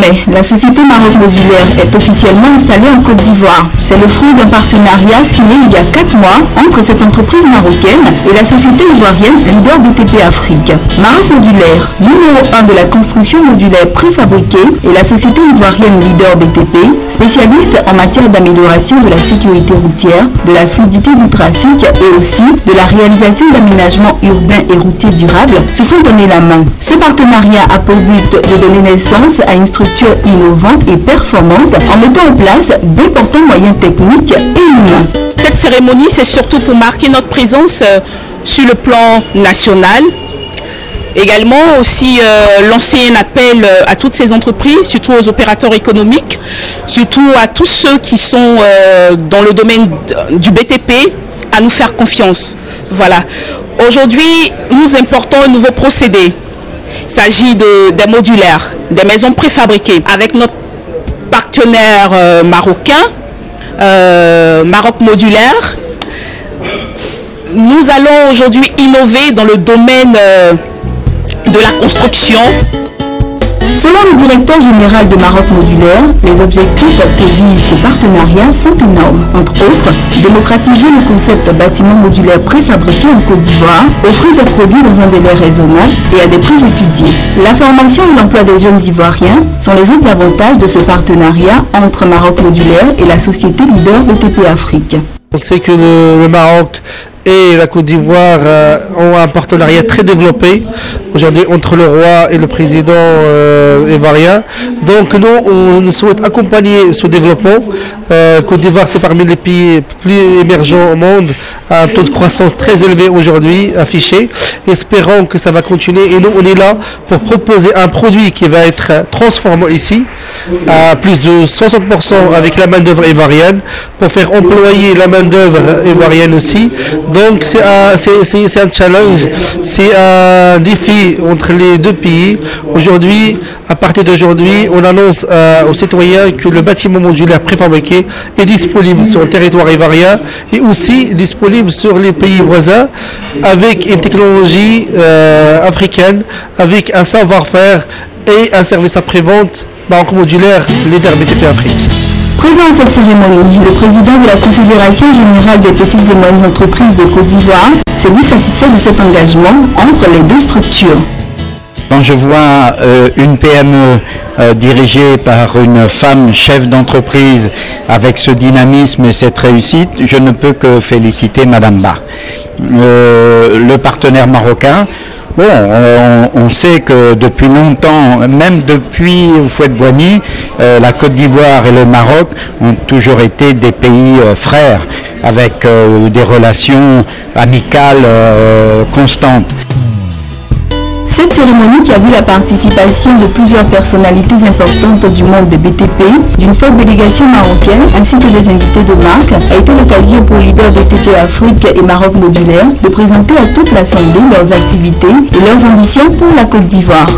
mai, la société Maroc Modulaire est officiellement installée en Côte d'Ivoire. C'est le fruit d'un partenariat signé il y a 4 mois entre cette entreprise marocaine et la société ivoirienne Leader BTP Afrique. Maroc Modulaire, numéro 1 de la construction modulaire préfabriquée, et la société ivoirienne Leader BTP, spécialiste en matière d'amélioration de la sécurité routière, de la fluidité du trafic et aussi de la réalisation d'aménagements urbains et routiers durables, se sont donné la main. Ce partenariat a pour but de donner naissance à une structure innovante et performante en mettant en place d'importants moyens techniques et humains. Cette cérémonie, c'est surtout pour marquer notre présence sur le plan national. Également aussi lancer un appel à toutes ces entreprises, surtout aux opérateurs économiques, surtout à tous ceux qui sont dans le domaine du BTP, à nous faire confiance. Voilà. Aujourd'hui, nous importons un nouveau procédé. Il s'agit des modulaires, des maisons préfabriquées. Avec notre partenaire marocain, Maroc Modulaire, nous allons aujourd'hui innover dans le domaine de la construction. Selon le directeur général de Maroc Modulaire, les objectifs que vise ce partenariat sont énormes. Entre autres, démocratiser le concept bâtiment modulaire préfabriqué en Côte d'Ivoire, offrir des produits dans un délai raisonnable et à des prix étudiés. La formation et l'emploi des jeunes Ivoiriens sont les autres avantages de ce partenariat entre Maroc Modulaire et la société Leader BTP Afrique. On sait que le Maroc et la Côte d'Ivoire ont un partenariat très développé aujourd'hui entre le roi et le président ivoirien. Donc nous, on souhaite accompagner ce développement. Côte d'Ivoire, c'est parmi les pays plus émergents au monde, un taux de croissance très élevé aujourd'hui affiché. Espérons que ça va continuer et nous, on est là pour proposer un produit qui va être transformé ici à plus de 60% avec la main-d'œuvre ivoirienne pour faire employer la main-d'œuvre ivoirienne aussi. Donc c'est un challenge, c'est un défi entre les deux pays. Aujourd'hui, à partir d'aujourd'hui, on annonce aux citoyens que le bâtiment modulaire préfabriqué est disponible sur le territoire ivoirien et aussi disponible sur les pays voisins avec une technologie africaine, avec un savoir-faire et un service après-vente Maroc Modulaire Leader BTP Afrique. Présent à cette cérémonie, le président de la Confédération générale des petites et moyennes entreprises de Côte d'Ivoire s'est dit satisfait de cet engagement entre les deux structures. Quand je vois une PME dirigée par une femme chef d'entreprise avec ce dynamisme et cette réussite, je ne peux que féliciter Madame Ba. Le partenaire marocain, bon, on sait que depuis longtemps, même depuis Houphouët-Boigny, la Côte d'Ivoire et le Maroc ont toujours été des pays frères avec des relations amicales constantes. Cette cérémonie, qui a vu la participation de plusieurs personnalités importantes du monde des BTP, d'une forte délégation marocaine ainsi que des invités de marque, a été l'occasion pour Leader BTP Afrique et Maroc Modulaire de présenter à toute l'Assemblée leurs activités et leurs ambitions pour la Côte d'Ivoire.